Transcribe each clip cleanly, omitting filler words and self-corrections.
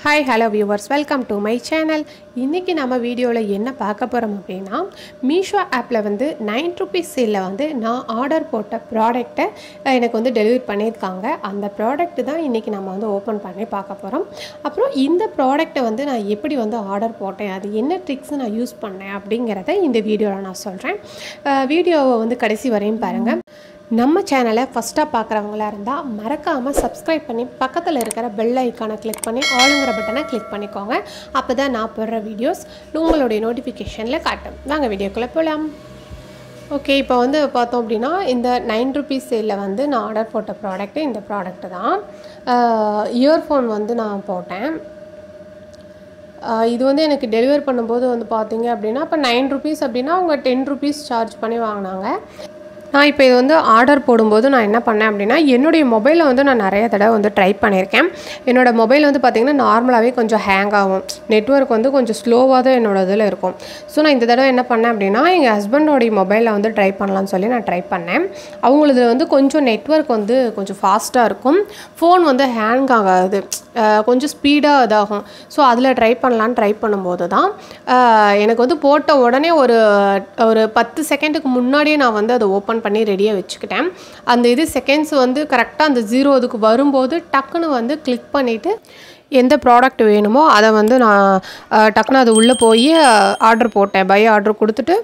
Hi, hello viewers, welcome to my channel. இன்னைக்கு நம்ம வீடியோல என்ன பார்க்க போறோம் அப்படினா Meesho ஆப்ல வந்து 9 rupees சேல்ல வந்து நான் ஆர்டர் போட்ட ப்ராடக்ட்ட எனக்கு வந்து டெலிவரி பண்ணிருக்காங்க. அந்த ப்ராடக்ட் தான் இன்னைக்கு நம்ம வந்து ஓபன் பண்ணி பார்க்க போறோம். அப்புறம் இந்த ப்ராடக்ட்ட வந்து நான் எப்படி வந்து ஆர்டர் போட்டேன், அது என்ன ட்ரிக்ஸ் நான் யூஸ் பண்ணேன் அப்படிங்கறதை இந்த வீடியோல நான் சொல்றேன். வீடியோவை வந்து கடைசி வரையும் பாருங்க. நம்ம சேனலை ஃபர்ஸ்டா பார்க்கறவங்களா இருந்தா மறக்காம Subscribe பண்ணி பக்கத்துல இருக்கிற பெல் ஐகானை கிளிக் பண்ணி ஆல்ங்கற பட்டனை கிளிக் பண்ணிக்கோங்க. அப்பதான் நான் போடுற வீடியோஸ் உங்களுடைய நோட்டிஃபிகேஷன்ல காட்டும். வாங்க வீடியோக்குள்ள போலாம். ஓகே, இப்போ வந்து பார்த்தோம் அப்படினா இந்த 9 rupees சேல்ல வந்து நான் ஆர்டர் போட்ட ப்ராடக்ட் இந்த ப்ராடக்ட் தான். இயர்ஃபோன் வந்து நான் போட்டேன். இது வந்து எனக்கு டெலிவரி பண்ணும்போது வந்து பாத்தீங்க அப்படினா அப்ப 9 rupees அப்படினா அவங்க 10 rupees சார்ஜ் பண்ணி வாங்குனாங்க. நான் இப்போ இது வந்து ஆர்டர் போடும்போது நான் என்ன பண்ணேன் அப்படினா என்னோட மொபைல்ல வந்து நான் நிறைய தடவை வந்து ட்ரை பண்ணிருக்கேன். என்னோட மொபைல் வந்து பாத்தீங்கன்னா நார்மலாவே கொஞ்சம் ஹேங் ஆகும். நெட்வொர்க் வந்து கொஞ்சம் ஸ்லோவா தான் என்னோட இதுல இருக்கும். சோ நான் இந்த தடவை என்ன பண்ணேன் அப்படினா எங்க ஹஸ்பண்டோட மொபைல்ல வந்து ட்ரை பண்ணலாம்னு சொல்லி நான் ட்ரை பண்ணேன். அவங்களுக்கு வந்து கொஞ்சம் நெட்வொர்க் வந்து கொஞ்சம் ஃபாஸ்டா இருக்கும். ஃபோன் வந்து ஹேங் ஆகாது. கொஞ்சம் ஸ்பீடா இதாகும். சோ அதுல ட்ரை பண்ணலாம்னு ட்ரை பண்ணும்போது தான் எனக்கு வந்து போட்ட உடனே ஒரு 10 செகண்டுக்கு முன்னாடியே நான் வந்து அதை ஓபன் பண்ணி ரெடியா வெச்சுக்கிட்டேன். அந்த இது செகண்ட்ஸ் வந்து கரெக்ட்டா அந்த 0 அதுக்கு வரும்போது டக்குன்னு வந்து கிளிக் பண்ணிட்டு எந்த ப்ராடக்ட் வேணுமோ அத வந்து நான் டக்குன்னு அது உள்ள போய் ஆர்டர் போட்டேன். பை ஆர்டர் கொடுத்துட்டு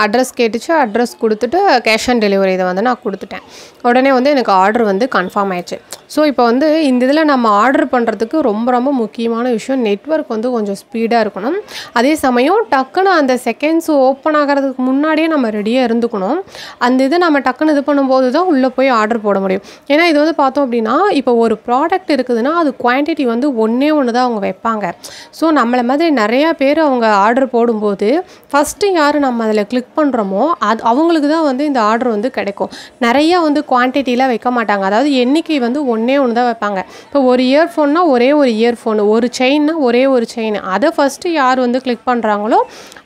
அட்ரஸ் கேட்டுச்சு. அட்ரஸ் கொடுத்துட்டு கேஷ் ஆன் டெலிவரி இத வந்து நான் கொடுத்துட்டேன். உடனே வந்து எனக்கு ஆர்டர் வந்து கன்ஃபார்ம் ஆயிடுச்சு. சோ இப்போ வந்து இந்த இதல நம்ம ஆர்டர் பண்றதுக்கு ரொம்ப முக்கியமான விஷயம் நெட்வொர்க் வந்து கொஞ்சம் ஸ்பீடா இருக்கணும். அதே சமயம் டக்குன்னு அந்த செகண்ட்ஸ் ஓபன் ஆகிறதுக்கு முன்னாடியே நம்ம ரெடியா இருந்துக்கணும். அந்த இது நம்ம டக்குன்னு இது பண்ணும்போது தான் உள்ள போய் ஆர்டர் போட முடியும். ஏனா இது வந்து பார்த்தோம் அப்படினா இப்போ ஒரு ப்ராடக்ட் இருக்குதுன்னா அது குவாண்டிட்டி வந்து ஒண்ணே ஒன்னு தான் அவங்க வைப்பாங்க. சோ நம்மள மாதிரி நிறைய பேர் அவங்க ஆர்டர் போடும்போது ஃபர்ஸ்ட் யாரு நம்ம அதல கிளிக் பண்றோமோ அவங்களுக்கு தான் வந்து இந்த ஆர்டர் வந்து கிடைக்கும். நிறைய வந்து குவாண்டிட்டில வைக்க மாட்டாங்க. அதாவது எண்ணிக்கை வந்து ஒண்ணே ஒன்னு தான் வைப்பாங்க. இப்போ ஒரு இயர்ஃபோன்னா ஒரே ஒரு இயர்ஃபோன், ஒரு செயின்னா ஒரே ஒரு செயின். அத ஃபர்ஸ்ட் யார் வந்து கிளிக் பண்றாங்களோ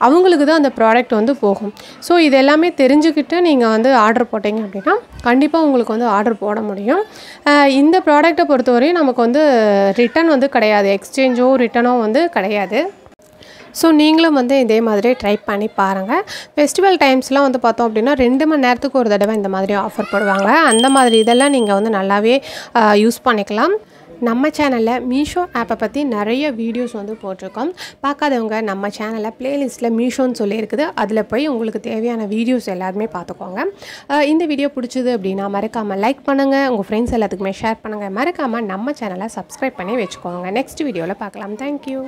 அவங்களுக்கு தான் அந்த ப்ராடக்ட் வந்து போகும். சோ இது எல்லாமே தெரிஞ்சுக்கிட்டு நீங்க வந்து ஆர்டர் போட்டீங்க அப்படினா கண்டிப்பா உங்களுக்கு வந்து ஆர்டர் போட முடியும். இந்த ப்ராடக்ட்ட பொறுத்தவரை நமக்கு வந்து ரிட்டர்ன் வந்து கிடையாது. எக்ஸ்சேஞ்சோ ரிட்டர்னோ வந்து கிடையாது. சோ நீங்களும் வந்து இதே மாதிரி ட்ரை பண்ணி பாருங்க. ஃபெஸ்டிவல் டைம்ஸ்லாம் வந்து பார்த்தோம் அப்படினா 2 மணி நேரத்துக்கு ஒரு தடவை இந்த மாதிரி ஆஃபர் போடுவாங்க. அந்த மாதிரி இதெல்லாம் நீங்க வந்து நல்லாவே யூஸ் பண்ணிக்கலாம். நம்ம சேனல்ல Meesho ஆப்பை பத்தி நிறைய வீடியோஸ் வந்து போட்டுருக்கோம். பார்க்காதவங்க நம்ம சேனல்ல பிளேலிஸ்ட்ல Meeshoன்னு சொல்லி இருக்குது. அதுல போய் உங்களுக்கு தேவையான வீடியோஸ் எல்லாமே பார்த்துக்கோங்க. இந்த வீடியோ பிடிச்சது அப்படினா மறக்காம லைக் பண்ணுங்க. உங்க फ्रेंड्स எல்லாத்துக்குமே ஷேர் பண்ணுங்க. மறக்காம நம்ம சேனலை Subscribe பண்ணி வெச்சுக்கோங்க. நெக்ஸ்ட் வீடியோல பார்க்கலாம். Thank you.